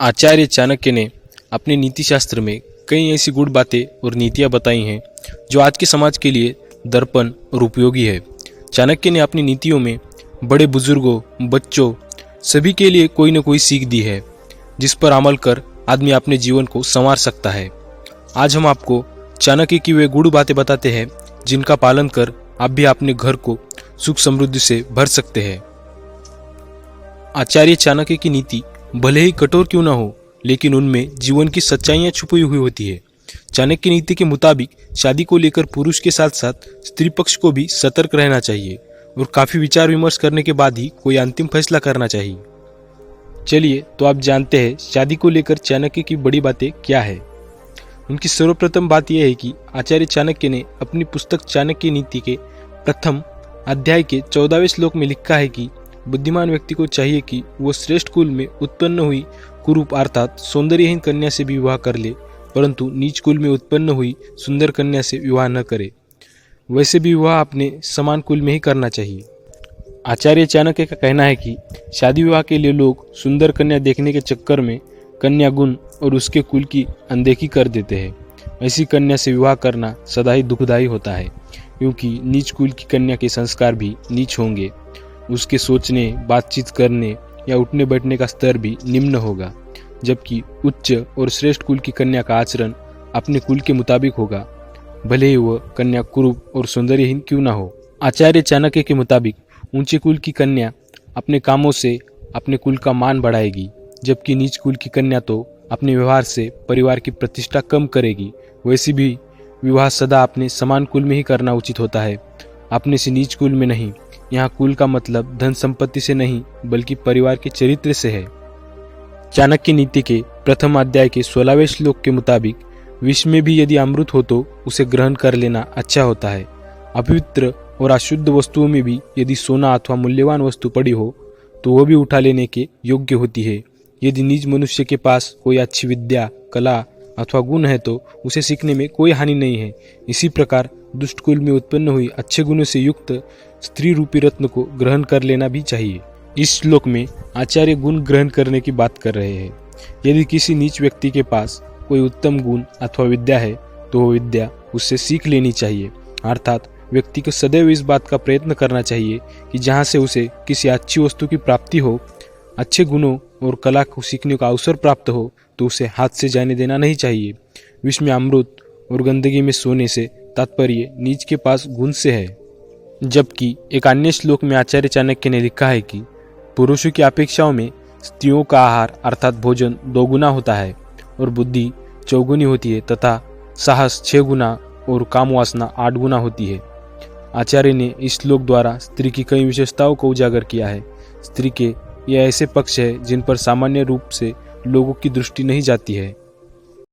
आचार्य चाणक्य ने अपने नीति शास्त्र में कई ऐसी गुड़ बातें और नीतियाँ बताई हैं जो आज के समाज के लिए दर्पण और उपयोगी है। चाणक्य ने अपनी नीतियों में बड़े बुजुर्गों, बच्चों सभी के लिए कोई न कोई सीख दी है, जिस पर अमल कर आदमी अपने जीवन को संवार सकता है। आज हम आपको चाणक्य की वे गुड़ बातें बताते हैं जिनका पालन कर आप भी अपने घर को सुख समृद्धि से भर सकते हैं। आचार्य चाणक्य की नीति भले ही कठोर क्यों न हो, लेकिन उनमें जीवन की सच्चाइयां छुपी हुई होती है। चाणक्य नीति के मुताबिक शादी को लेकर पुरुष के साथ साथ स्त्री पक्ष को भी सतर्क रहना चाहिए और काफी विचार विमर्श करने के बाद ही कोई अंतिम फैसला करना चाहिए। चलिए तो आप जानते हैं शादी को लेकर चाणक्य की बड़ी बातें क्या है। उनकी सर्वप्रथम बात यह है कि आचार्य चाणक्य ने अपनी पुस्तक चाणक्य नीति के प्रथम अध्याय के 14वें श्लोक में लिखा है कि बुद्धिमान व्यक्ति को चाहिए कि वो श्रेष्ठ कुल में उत्पन्न हुई कुरूप अर्थात सौंदर्यहीन कन्या से भी विवाह कर ले, परंतु नीच कुल में उत्पन्न हुई सुंदर कन्या से विवाह न करे। वैसे भी विवाह अपने समान कुल में ही करना चाहिए। आचार्य चाणक्य का कहना है कि शादी विवाह के लिए लोग सुंदर कन्या देखने के चक्कर में कन्या गुण और उसके कुल की अनदेखी कर देते हैं। ऐसी कन्या से विवाह करना सदा ही दुखदायी होता है, क्योंकि नीच कुल की कन्या के संस्कार भी नीच होंगे, उसके सोचने, बातचीत करने या उठने बैठने का स्तर भी निम्न होगा, जबकि उच्च और श्रेष्ठ कुल की कन्या का आचरण अपने कुल के मुताबिक होगा, भले ही वह कन्या कुरूप और सौंदर्यहीन क्यों ना हो। आचार्य चाणक्य के मुताबिक ऊंचे कुल की कन्या अपने कामों से अपने कुल का मान बढ़ाएगी, जबकि नीच कुल की कन्या तो अपने व्यवहार से परिवार की प्रतिष्ठा कम करेगी। वैसे भी विवाह सदा अपने समान कुल में ही करना उचित होता है, अपने से नीच कुल में नहीं। यहाँ कुल का मतलब धन संपत्ति से नहीं, बल्कि परिवार के चरित्र से है। चाणक्य नीति के प्रथम अध्याय के 16वें श्लोक के मुताबिक विष में भी यदि अमृत हो तो उसे ग्रहण कर लेना अच्छा होता है। अपवित्र और अशुद्ध वस्तुओं में भी यदि सोना अथवा मूल्यवान वस्तु पड़ी हो तो वह भी उठा लेने के योग्य होती है। यदि निज मनुष्य के पास कोई अच्छी विद्या, कला अथवा गुण है तो उसे सीखने में कोई हानि नहीं है। इसी प्रकार दुष्ट कुल में उत्पन्न हुई अच्छे गुणों से युक्त स्त्री रूपी रत्न को ग्रहण कर लेना भी चाहिए। इस श्लोक में आचार्य गुण ग्रहण करने की बात कर रहे हैं। यदि किसी नीच व्यक्ति के पास कोई उत्तम गुण अथवा विद्या है तो वह विद्या उससे सीख लेनी चाहिए, अर्थात व्यक्ति को सदैव इस बात का प्रयत्न करना चाहिए कि जहाँ से उसे किसी अच्छी वस्तु की प्राप्ति हो, अच्छे गुणों और कला को सीखने का अवसर प्राप्त हो, तो उसे हाथ से जाने देना नहीं चाहिए। विष में अमृत और गंदगी में सोने से तात्पर्य नीच के पास गुण से है। जबकि एक अन्य श्लोक में आचार्य चाणक्य ने लिखा है कि पुरुषों की अपेक्षाओं में स्त्रियों का आहार अर्थात भोजन 2 गुना होता है और बुद्धि 4 गुनी होती है, तथा साहस 6 गुना और काम वासना 8 गुना होती है। आचार्य ने इस श्लोक द्वारा स्त्री की कई विशेषताओं को उजागर किया है। स्त्री के ये ऐसे पक्ष है जिन पर सामान्य रूप से लोगों की दृष्टि नहीं जाती है।